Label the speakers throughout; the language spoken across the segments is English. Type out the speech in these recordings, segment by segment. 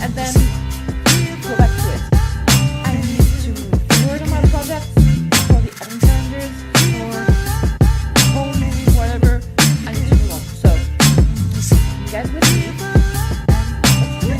Speaker 1: and then go back to it. I need to work on my projects, for the advent calendars, or home, whatever. I need to move on. So, you guys with me? And let's do it.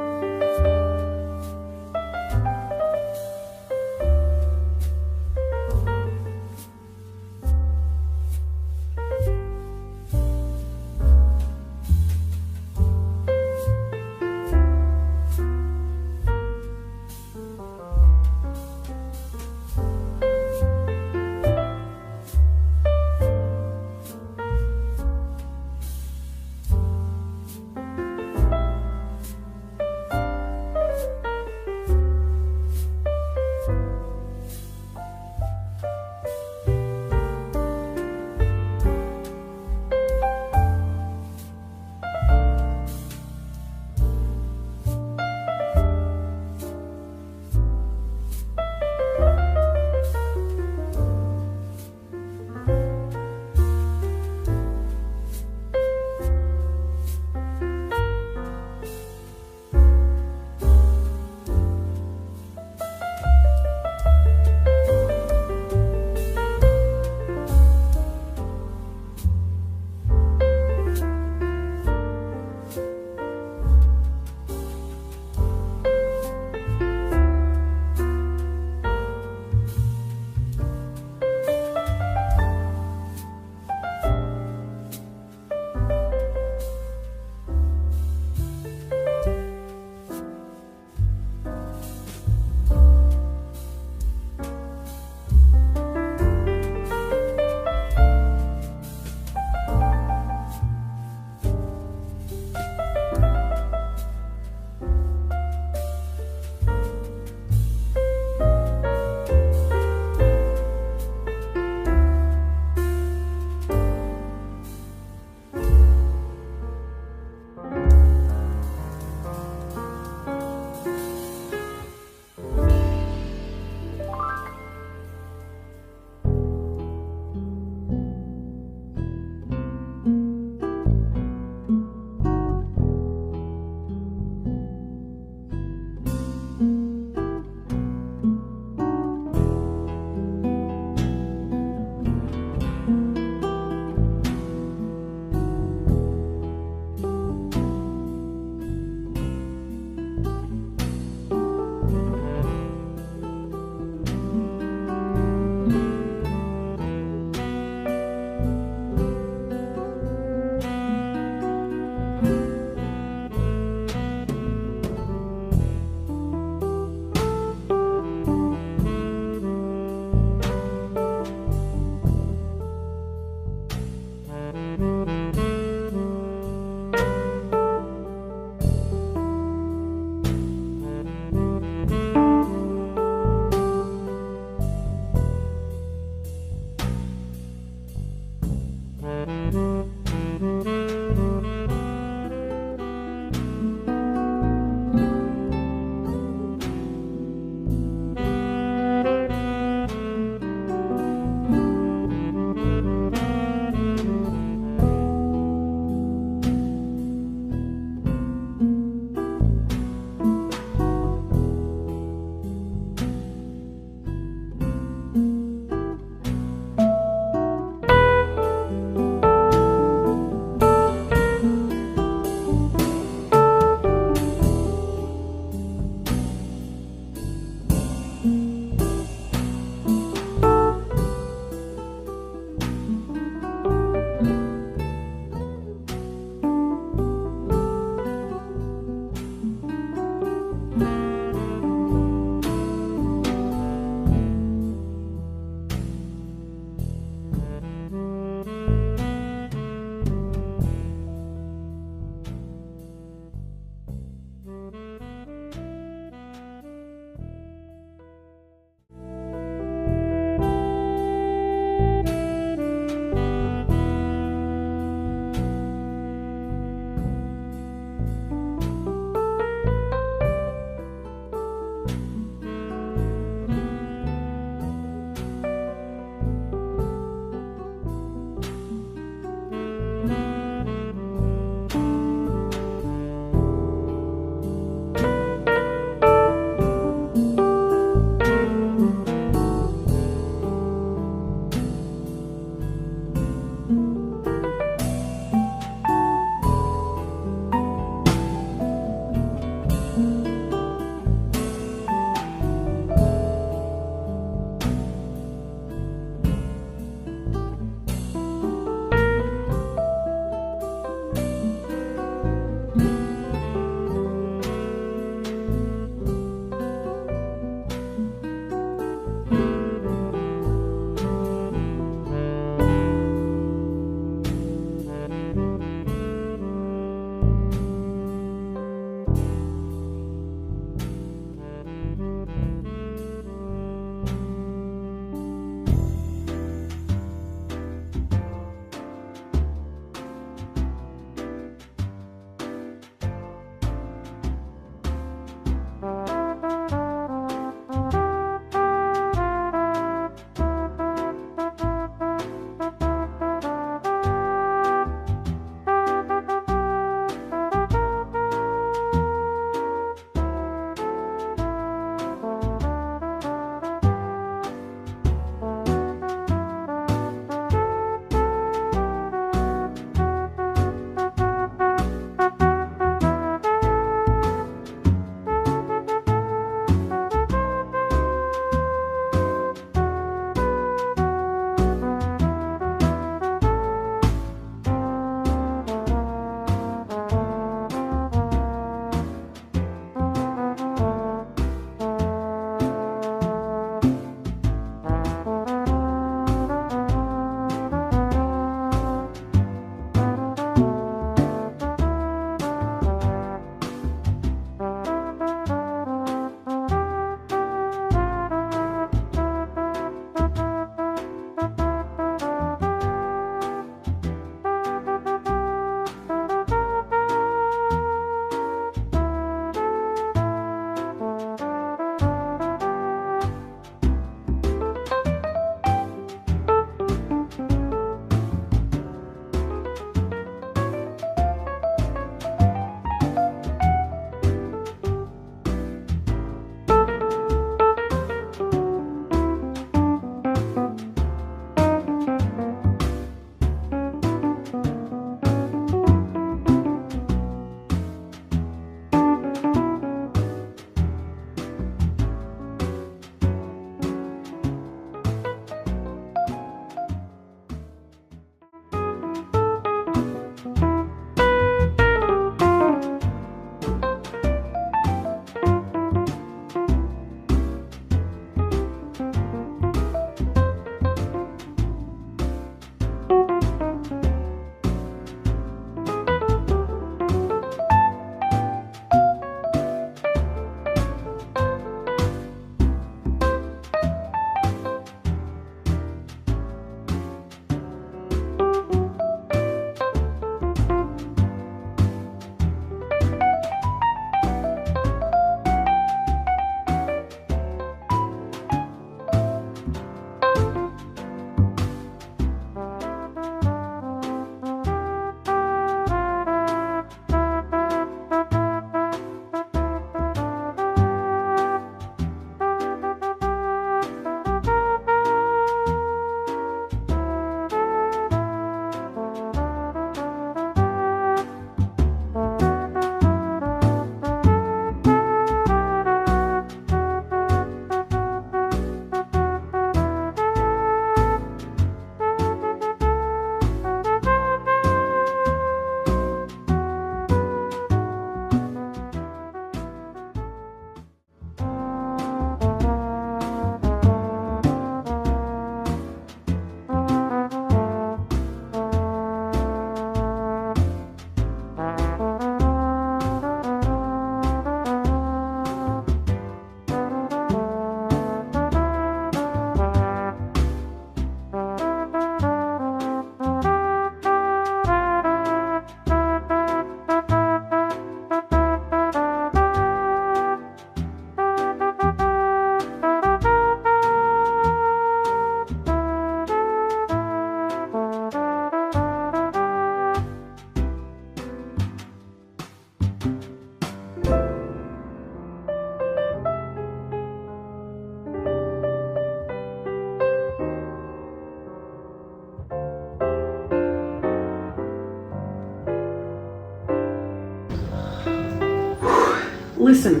Speaker 2: Listen,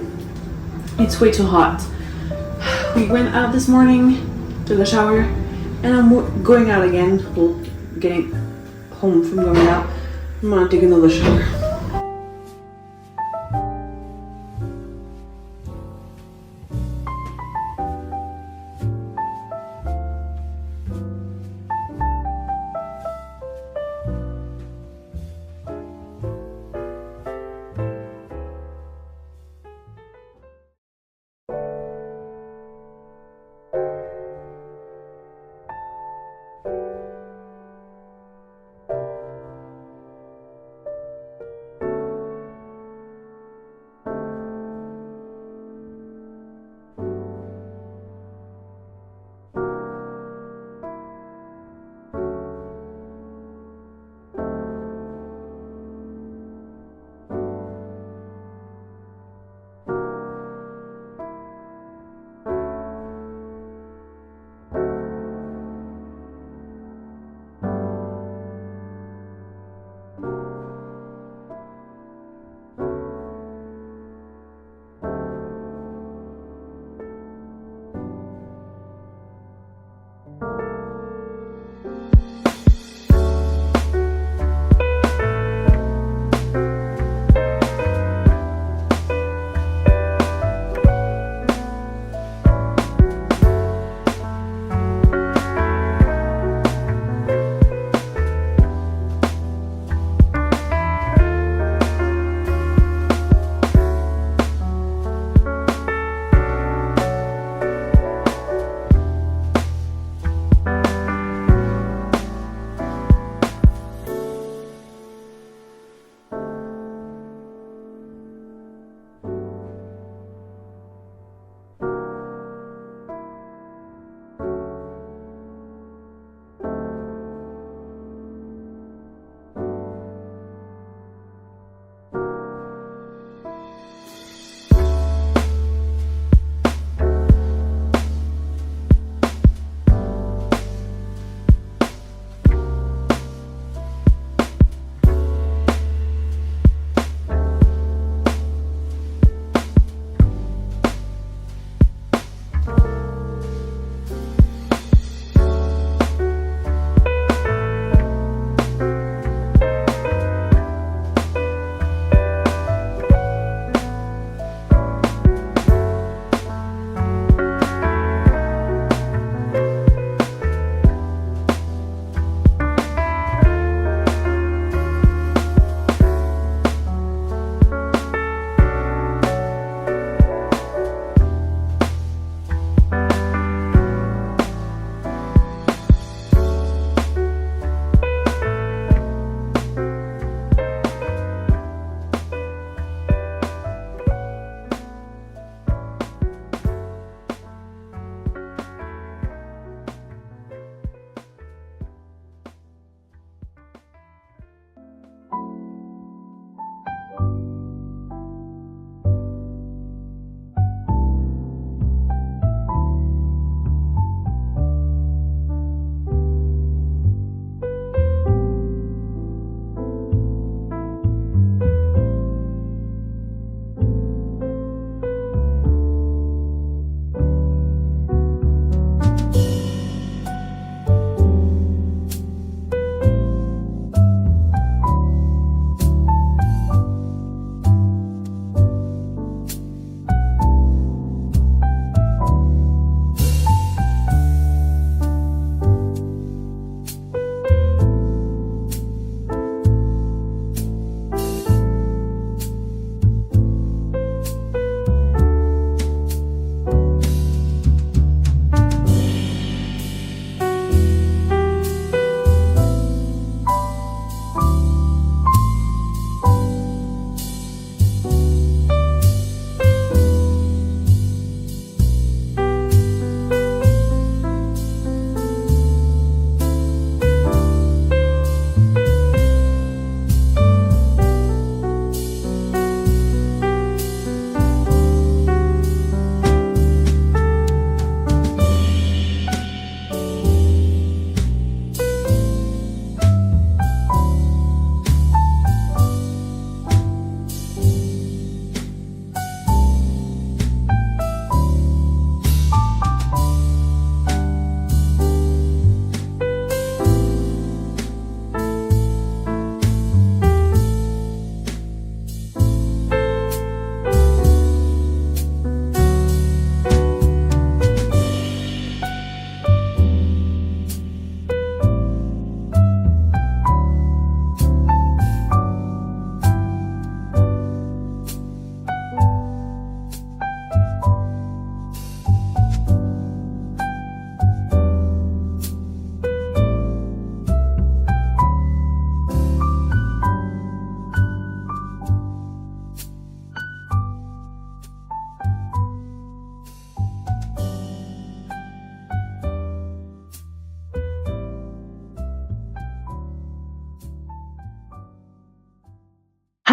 Speaker 2: it's way too hot. We went out this morning, took a shower, and I'm going out again. Well, getting home from going out. I'm gonna take another shower.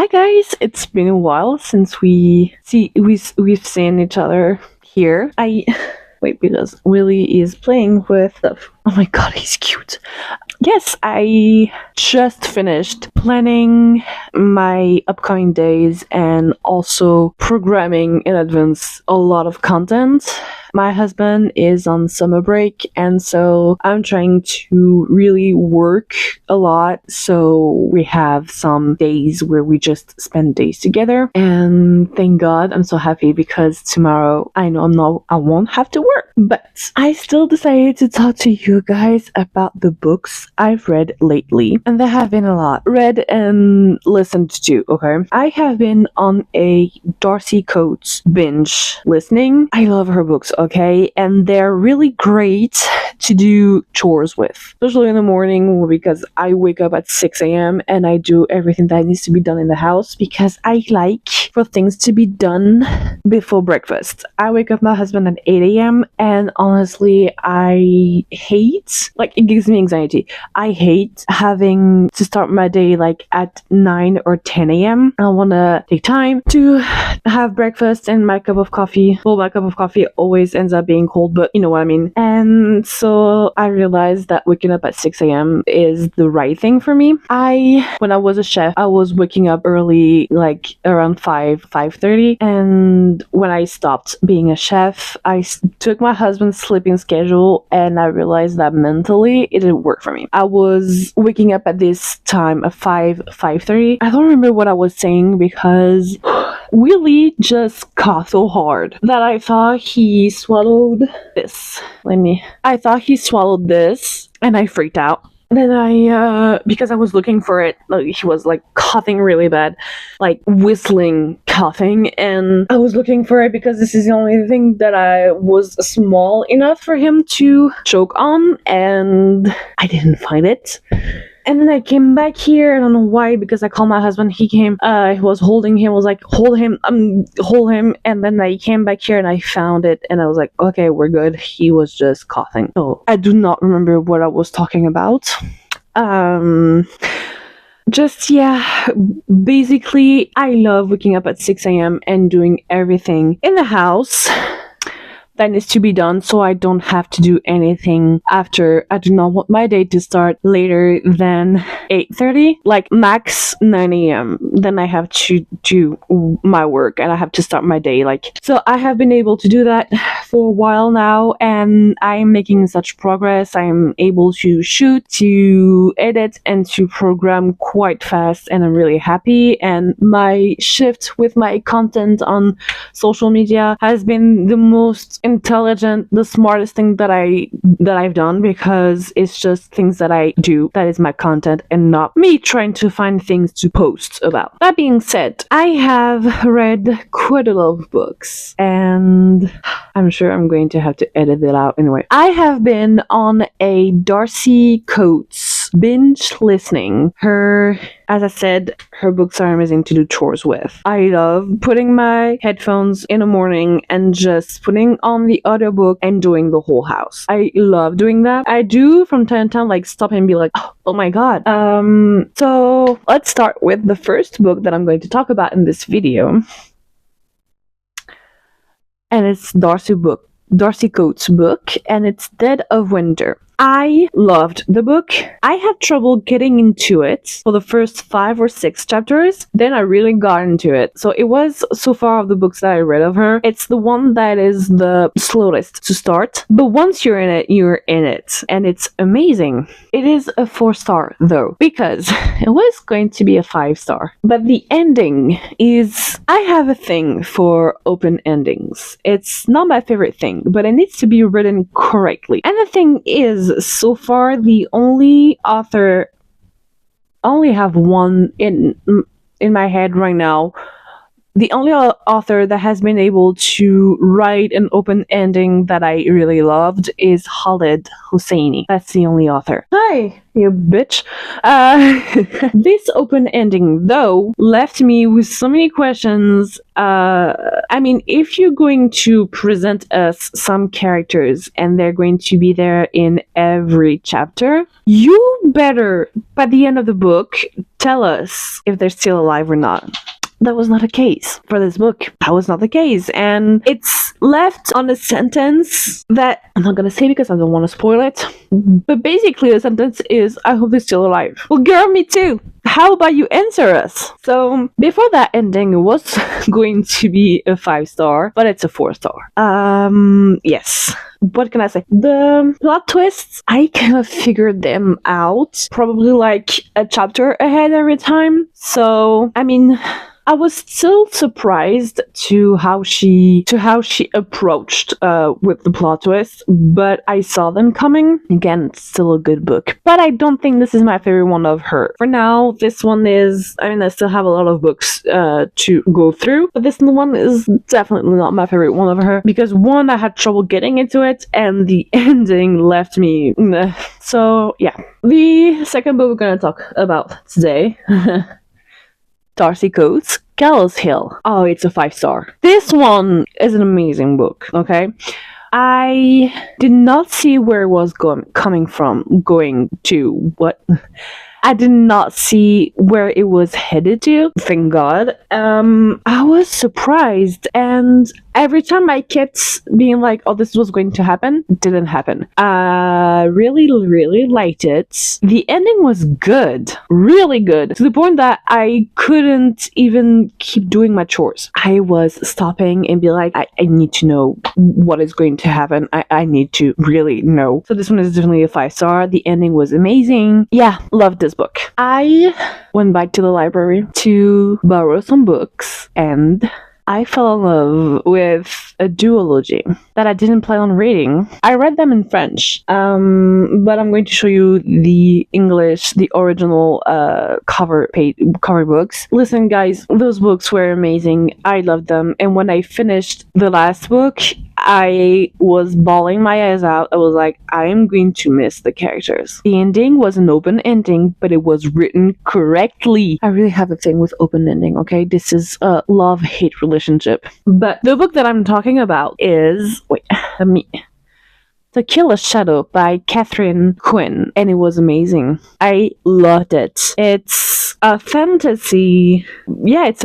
Speaker 2: Hi guys, it's been a while since we've seen each other here. I wait because Willie is playing with stuff. Oh my god, he's cute. Yes, I just finished planning my upcoming days and also programming in advance a lot of content. My husband is on summer break, and so I'm trying to really work a lot. So we have some days where we just spend days together, and thank God I'm so happy because tomorrow I know I won't have to work. But I still decided to talk to you guys about the books I've read lately, and there have been a lot read and listened to. Okay, I have been on a Darcy Coates binge listening. I love her books. Okay, and they're really great to do chores with, especially in the morning because I wake up at 6 a.m. and I do everything that needs to be done in the house because I like for things to be done before breakfast. I wake up my husband at 8 a.m. and honestly, I hate, like, it gives me anxiety. I hate having to start my day like at 9 or 10 a.m. I want to take time to have breakfast and my cup of coffee. Well, my cup of coffee always ends up being cold, but you know what I mean. And so I realized that waking up at 6 a.m. is the right thing for me. When I was a chef, I was waking up early, like around 5:30. And when I stopped being a chef, I took my husband's sleeping schedule and I realized that mentally it didn't work for me. I was waking up at this time at 5:30. I don't remember what I was saying because Willie just coughed so hard that I thought he swallowed this. I thought he swallowed this and I freaked out. Then because I was looking for it, like, he was like coughing really bad, like whistling coughing, and I was looking for it because this is the only thing that I was small enough for him to choke on, and I didn't find it. And then I came back here. I don't know why, because I called my husband. He came. He was holding him. I was like, hold him. Hold him. And then I came back here and I found it. And I was like, okay, we're good. He was just coughing. So I do not remember what I was talking about. Basically, I love waking up at 6 a.m. and doing everything in the house that needs to be done so I don't have to do anything after. I do not want my day to start later than 8:30, like max 9 a.m. Then I have to do my work and I have to start my day. So I have been able to do that for a while now and I'm making such progress. I'm able to shoot, to edit, and to program quite fast, and I'm really happy. And my shift with my content on social media has been the most intelligent, the smartest thing that I've done, because it's just things that I do that is my content and not me trying to find things to post about. That being said, I have read quite a lot of books and I'm sure I'm going to have to edit it out anyway. I have been on a Darcy Coates binge listening. As I said, her books are amazing to do chores with. I love putting my headphones in the morning and just putting on the audiobook and doing the whole house. I love doing that. I do from time to time like stop and be like, oh my god. So let's start with the first book that I'm going to talk about in this video. And it's Darcy Coates' book, and it's Dead of Winter. I loved the book. I had trouble getting into it for the first 5 or 6 chapters. Then I really got into it. So it was, so far of the books that I read of her, it's the one that is the slowest to start. But once you're in it, you're in it. And it's amazing. It is a 4-star though, because it was going to be a 5-star. But the ending is, I have a thing for open endings. It's not my favorite thing, but it needs to be written correctly. And the thing is, so far the only author, I only have one in my head right now the only author that has been able to write an open ending that I really loved is Khaled Hosseini. That's the only author. Hi, you bitch. This open ending, though, left me with so many questions. I mean, if you're going to present us some characters and they're going to be there in every chapter, you better, by the end of the book, tell us if they're still alive or not. That was not the case for this book. That was not the case. And it's left on a sentence that I'm not gonna say because I don't want to spoil it. But basically the sentence is, I hope they're still alive. Well, girl, me too. How about you answer us? So before that ending, it was going to be a 5-star, but it's a 4-star. Yes. What can I say? The plot twists, I kind of figured them out probably like a chapter ahead every time. So, I mean, I was still surprised to how she approached with the plot twist, but I saw them coming. Again, it's still a good book, but I don't think this is my favorite one of her. For now, this one is. I mean, I still have a lot of books to go through, but this one is definitely not my favorite one of her because one, I had trouble getting into it, and the ending left me. So yeah, the second book we're gonna talk about today. Darcy Coates, Gallows Hill. Oh, it's a 5-star. This one is an amazing book, okay? I did not see where it was coming from, going to what... I did not see where it was headed to, thank God. I was surprised, and every time I kept being like, oh, this was going to happen, it didn't happen. I really, really liked it. The ending was good, really good, to the point that I couldn't even keep doing my chores. I was stopping and be like, I need to know what is going to happen. I need to really know. So this one is definitely a 5-star. The ending was amazing. Yeah, loved this book. I went back to the library to borrow some books, and I fell in love with a duology that I didn't plan on reading. I read them in French, but I'm going to show you the English, the original cover books. Listen, guys, those books were amazing. I loved them, and when I finished the last book, I was bawling my eyes out. I was like, I am going to miss the characters. The ending was an open ending, but it was written correctly. I really have a thing with open ending, okay? This is a love-hate relationship. But the book that I'm talking about is... To Kill a Shadow by Catherine Quinn, and it was amazing. I loved it. It's a fantasy. Yeah, it's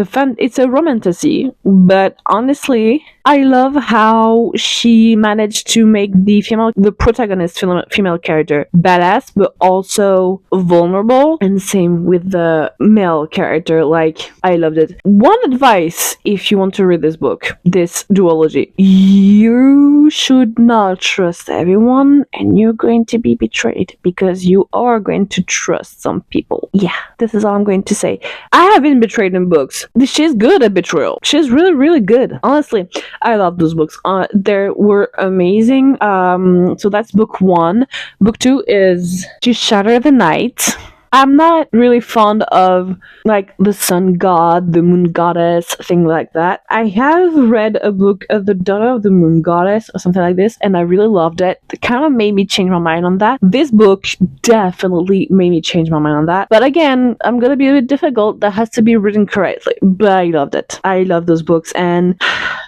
Speaker 2: a romantasy, but honestly, I love how she managed to make the protagonist female character badass, but also vulnerable, and same with the male character. Like, I loved it. One advice, if you want to read this book, this duology, you should not trust everyone, and you're going to be betrayed because you are going to trust some people. Yeah, this is all I'm going to say. I have been betrayed in books. She's good at betrayal. She's really, really good. Honestly, I love those books. They were amazing. So that's book 1. Book 2 is To Shatter the Night. I'm not really fond of like the sun god, the moon goddess, thing like that. I have read a book of The Daughter of the Moon Goddess or something like this, and I really loved it. It kind of made me change my mind on that. This book definitely made me change my mind on that. But again, I'm gonna be a bit difficult. That has to be written correctly. But I loved it. I love those books, and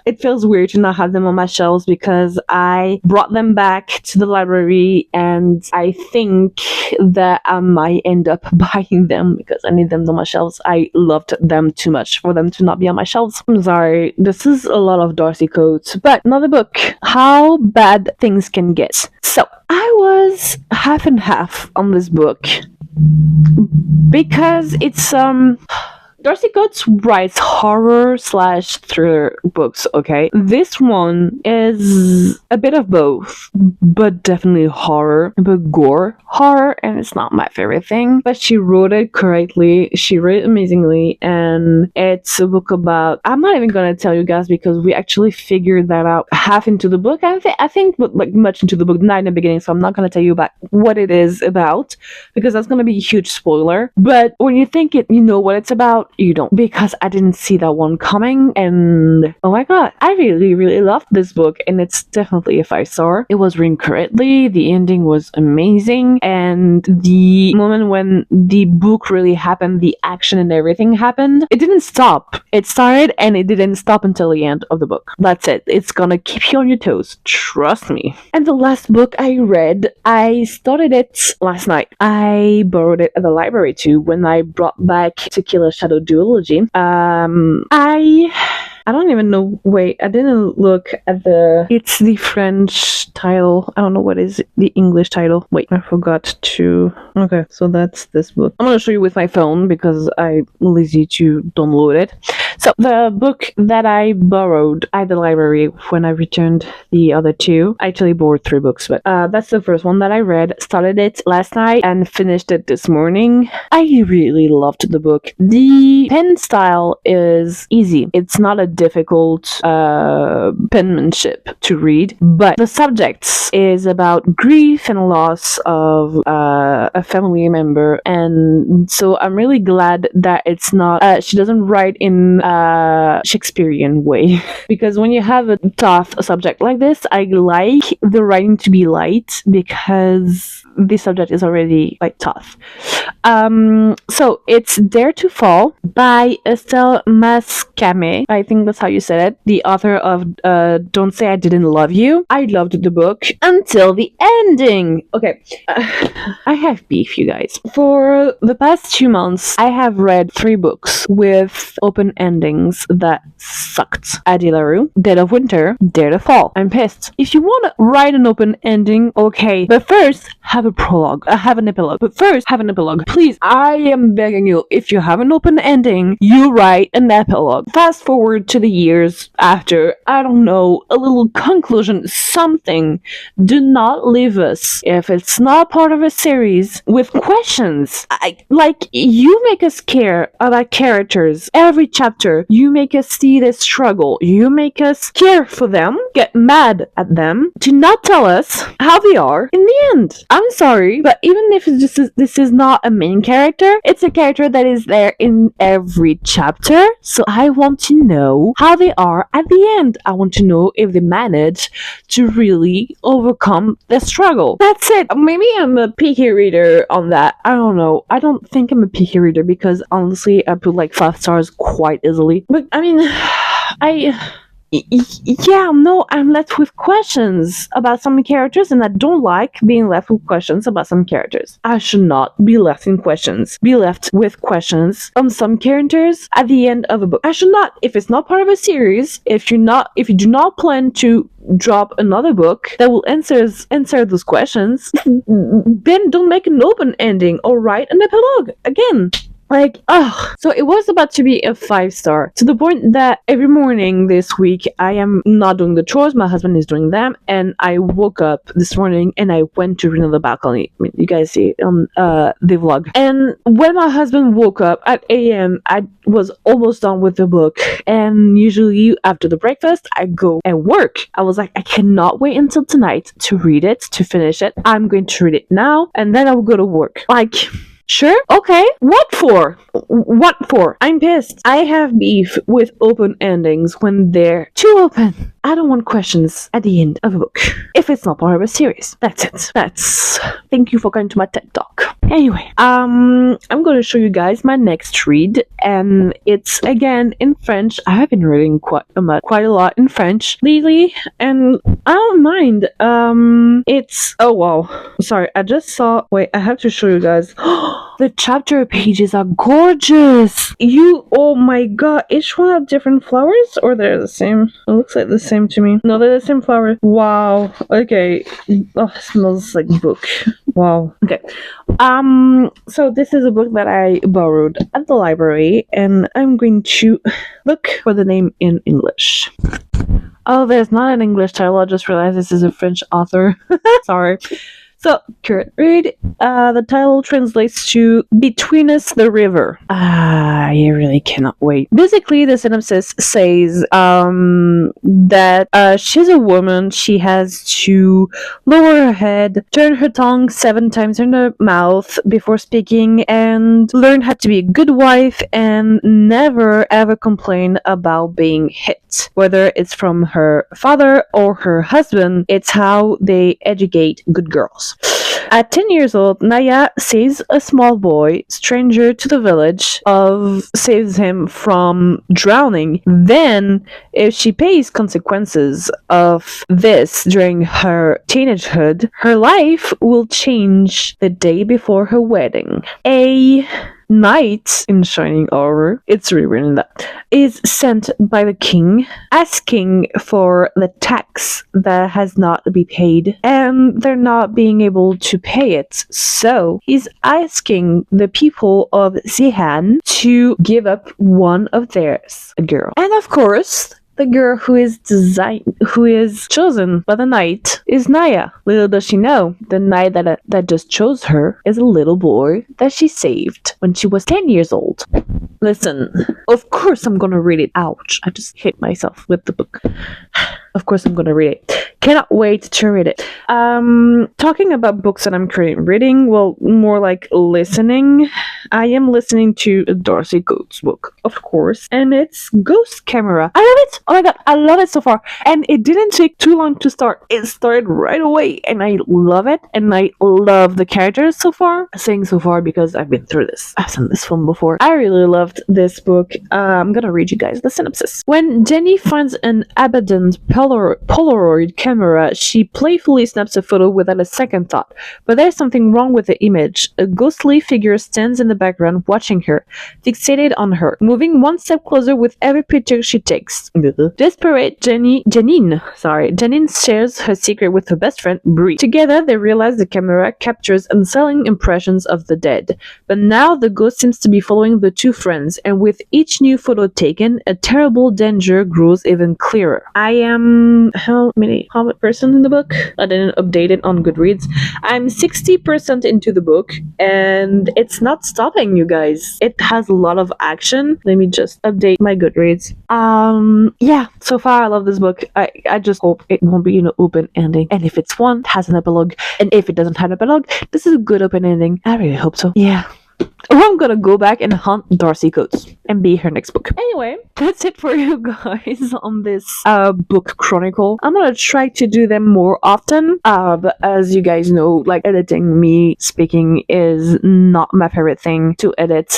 Speaker 2: it feels weird to not have them on my shelves because I brought them back to the library, and I think that I might end up buying them because I need them on my shelves. I loved them too much for them to not be on my shelves. I'm sorry, this is a lot of Darcy Coates, but another book, How Bad Things Can Get. So I was half and half on this book because it's Darcy Coates writes horror/thriller books, okay? This one is a bit of both, but definitely horror, but gore horror, and it's not my favorite thing. But she wrote it correctly, she wrote it amazingly, and it's a book about... I'm not even gonna tell you guys because we actually figured that out half into the book. I think like much into the book, not in the beginning, so I'm not gonna tell you about what it is about because that's gonna be a huge spoiler. But when you think you know what it's about, you don't, because I didn't see that one coming. And oh my god, I really, really loved this book, and it's definitely a 5-star. It was written correctly, the ending was amazing, and the moment when the book really happened, the action and everything happened, it didn't stop. It started and it didn't stop until the end of the book. That's it. It's gonna keep you on your toes. Trust me. And the last book I read, I started it last night. I borrowed it at the library too when I brought back Tequila Shadow Duology. I don't even know. Wait, I didn't look at the. It's the French title. I don't know what is the English title. Wait, I forgot to. Okay, so that's this book. I'm gonna show you with my phone because I'm lazy to download it. So the book that I borrowed at the library when I returned the other two, I actually borrowed 3 books, but that's the first one that I read. Started it last night and finished it this morning. I really loved the book. The pen style is easy. It's not a difficult penmanship to read, but the subject is about grief and loss of a family member, and so I'm really glad that it's not. She doesn't write in Shakespearean way because when you have a tough subject like this, I like the writing to be light because the subject is already like tough. So it's Dare to Fall by Estelle Mascame. I think that's how you said it. The author of Don't Say I Didn't Love You. I loved the book until the ending. Okay, I have beef, you guys. For the past 2 months, I have read 3 books with open endings that sucked. Adi LaRue, Dead of Winter, Dare to Fall. I'm pissed. If you want to write an open ending, okay, but first have a prologue. Have an epilogue. But first, have an epilogue. Please, I am begging you, if you have an open ending, you write an epilogue. Fast forward to the years after, I don't know, a little conclusion, something. Do not leave us, if it's not part of a series, with questions. You make us care about characters. Every chapter, you make us see their struggle. You make us care for them, get mad at them. Do not tell us how they are in the end. I'm sorry, but even if this is not a main character, it's a character that is there in every chapter. So I want to know how they are at the end. I want to know if they manage to really overcome the struggle. That's it. Maybe I'm a picky reader on that. I don't know. I don't think I'm a picky reader because honestly, I put like 5 stars quite easily. But I mean, I'm left with questions about some characters, and I don't like being left with questions about some characters. I should not be left with questions on some characters at the end of a book. I should not. If it's not part of a series, if you do not plan to drop another book that will answer those questions, then don't make an open ending or write an epilogue again. So it was about to be a 5-star, to the point that every morning this week I am not doing the chores, my husband is doing them, and I woke up this morning and I went to read on the balcony. I mean, you guys see it on the vlog. And when my husband woke up at 8 a.m., I was almost done with the book, and usually after the breakfast I go and work. I was like, I cannot wait until tonight to read it, to finish it. I'm going to read it now, and then I will go to work. Sure? Okay. What for? I'm pissed. I have beef with open endings when they're too open. I don't want questions at the end of a book if it's not part of a series. That's it. Thank you for coming to my TED Talk. Anyway, I'm going to show you guys my next read, and it's again in French. I have been reading quite a lot in French lately, and I don't mind. It's oh wow. Sorry, I just saw. Wait, I have to show you guys. The chapter pages are gorgeous. Oh my god, each one have different flowers, or they're the same? It looks like the same to me. No, they're the same flower. Wow. Okay. Oh, it smells like book. Wow. Okay. So this is a book that I borrowed at the library, and I'm going to look for the name in English. Oh, there's not an English title. I just realized this is a French author. Sorry. So, current read. The title translates to Between Us the River. I really cannot wait. Basically, the synopsis says that she's a woman. She has to lower her head, turn her tongue 7 times in her mouth before speaking, and learn how to be a good wife and never ever complain about being hit. Whether it's from her father or her husband, it's how they educate good girls. At 10 years old, Naya saves a small boy, stranger to the village, saves him from drowning. Then, if she pays consequences of this during her teenagehood, her life will change the day before her wedding. A knight in shining armor, it's rewritten that, is sent by the king asking for the tax that has not been paid, and they're not being able to pay it. So he's asking the people of Zihan to give up one of theirs, a girl. And of course, the girl who is chosen by the knight is Naya. Little does she know, the knight that just chose her is a little boy that she saved when she was 10 years old. Listen, of course I'm gonna read it. Ouch, I just hit myself with the book. Of course I'm gonna read it. Cannot wait to read it. Talking about books that I'm currently reading, well, more like listening. I am listening to Darcy Coates' book, of course, and it's Ghost Camera. I love it! Oh my god, I love it so far. And it didn't take too long to start. It started right away, and I love it, and I love the characters so far. I'm saying so far because I've been through this. I've seen this film before. I really loved this book. I'm gonna read you guys the synopsis. When Jenny finds an abandoned Polaroid camera, she playfully snaps a photo without a second thought. But there's something wrong with the image. A ghostly figure stands in the background watching her, fixated on her, moving one step closer with every picture she takes. Desperate, Janine shares her secret with her best friend, Bree. Together, they realize the camera captures unsettling impressions of the dead. But now the ghost seems to be following the two friends, and with each new photo taken, a terrible danger grows even clearer. I am... how many percent in the book? I didn't update it on Goodreads. I'm 60% into the book, and it's not stopping, you guys. It has a lot of action. Let me just update my Goodreads. Yeah, so far I love this book. I just hope it won't be an open ending. And if it's one, it has an epilogue. And if it doesn't have an epilogue, this is a good open ending. I really hope so. Yeah. I'm gonna go back and hunt Darcy Coates and be her next book. Anyway, that's it for you guys on this book chronicle. I'm gonna try to do them more often, but as you guys know, like, editing me speaking is not my favorite thing to edit.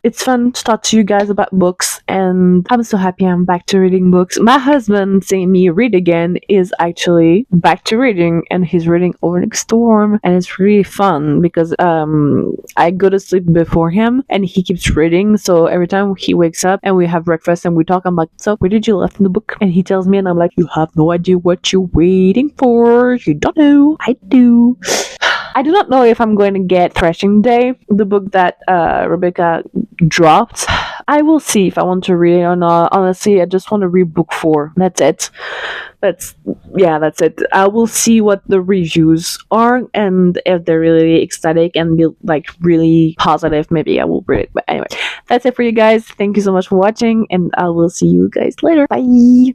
Speaker 2: It's fun to talk to you guys about books, and I'm so happy I'm back to reading books. My husband saying me read again is actually back to reading, and he's reading Over the Storm, and it's really fun because I go to sleep before him and he keeps reading, so every time he wakes up and we have breakfast and we talk, I'm like, so where did you left in the book? And he tells me, and I'm like, you have no idea what you're waiting for. You don't know. I do. I do not know if I'm going to get Threshing Day, the book that Rebecca dropped. I will see if I want to read it or not. Honestly, I just want to read book 4. That's it. That's it. I will see what the reviews are, and if they're really ecstatic and be like really positive, maybe I will read it. But anyway, that's it for you guys. Thank you so much for watching, and I will see you guys later. Bye!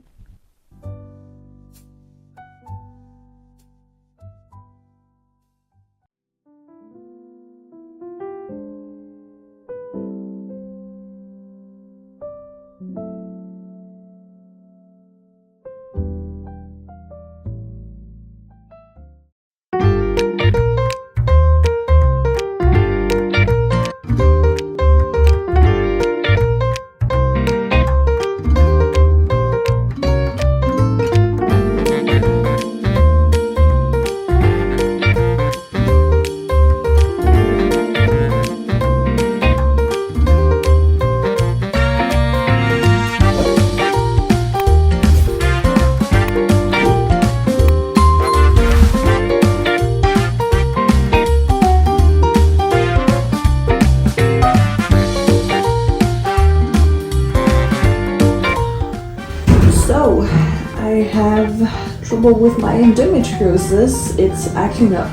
Speaker 2: So, I have trouble with my endometriosis. It's acting up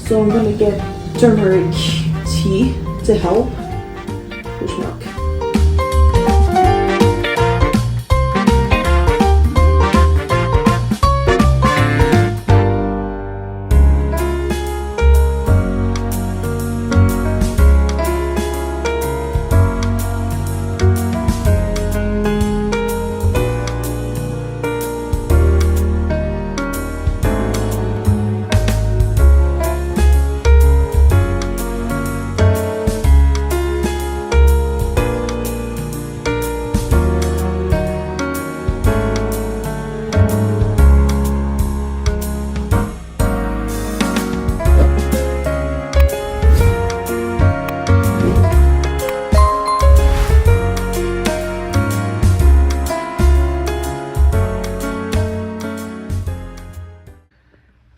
Speaker 2: So I'm gonna get turmeric tea to help with milk.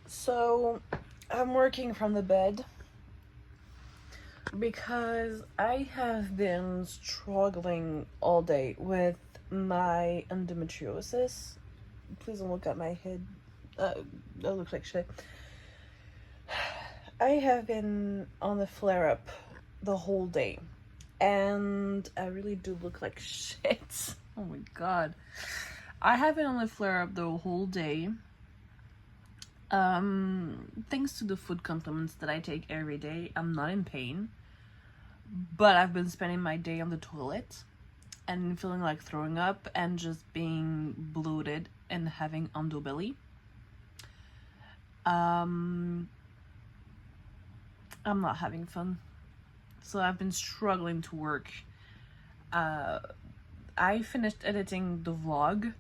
Speaker 2: So I'm working from the bed because I have been struggling all day with my endometriosis. Please don't look at my head. That looks like shit. I have been on the flare-up the whole day, and I really do look like shit. Oh my god. I have been on the flare-up the whole day. Thanks to the food complements that I take every day, I'm not in pain, but I've been spending my day on the toilet and feeling like throwing up and just being bloated and having underbelly. I'm not having fun, so I've been struggling to work. I finished editing the vlog.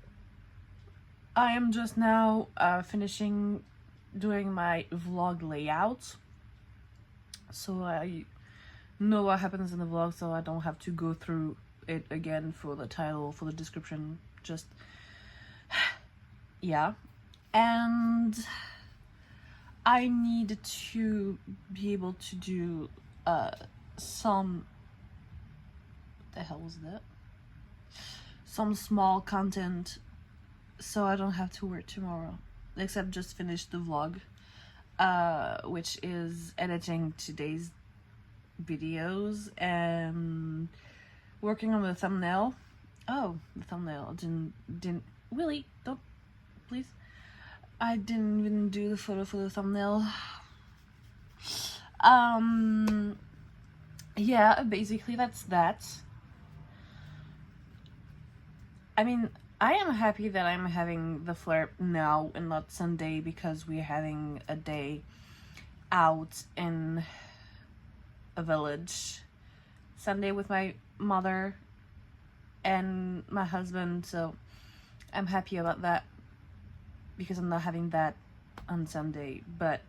Speaker 2: I am just now finishing doing my vlog layout, so I know what happens in the vlog, so I don't have to go through it again for the title, for the description, just yeah. And I need to be able to do some, what the hell was that? Some small content, so I don't have to work tomorrow, except just finish the vlog, which is editing today's videos and working on the thumbnail. Oh, the thumbnail didn't Willie, don't, please. I didn't even do the photo for the thumbnail. Yeah, basically that's that. I mean, I am happy that I'm having the flare now and not Sunday, because we're having a day out in a village Sunday with my mother and my husband, so I'm happy about that because I'm not having that on Sunday. But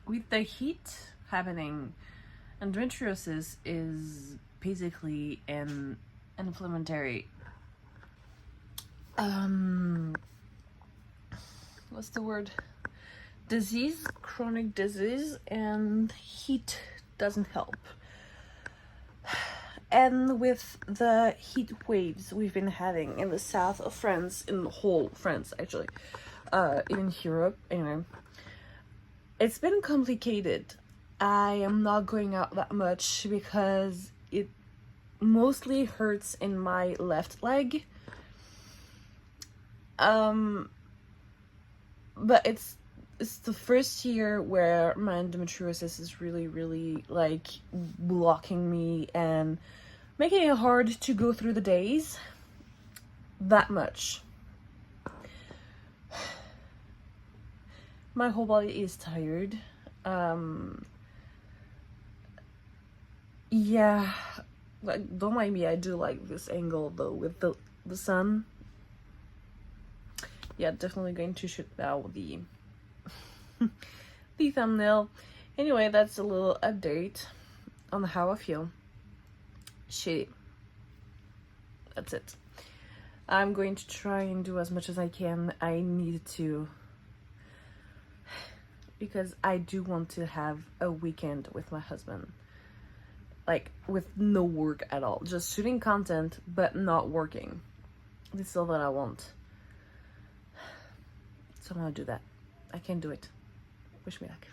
Speaker 2: with the heat happening, endometriosis is basically an inflammatory what's the word, disease, chronic disease, and heat doesn't help. And with the heat waves we've been having in the south of France, in the whole France actually, in Europe, anyway, it's been complicated. I am not going out that much because it mostly hurts in my left leg. But it's the first year where my endometriosis is really like blocking me and making it hard to go through the days that much. My whole body is tired. Yeah, like, don't mind me, I do like this angle though with the sun. Yeah, definitely going to shoot now the the thumbnail. Anyway, that's a little update on how I feel. Shitty. That's it. I'm going to try and do as much as I can. I need to, because I do want to have a weekend with my husband, like with no work at all, just shooting content but not working. This is all that I want, so I'm gonna do that. I can't do it. Wish me luck.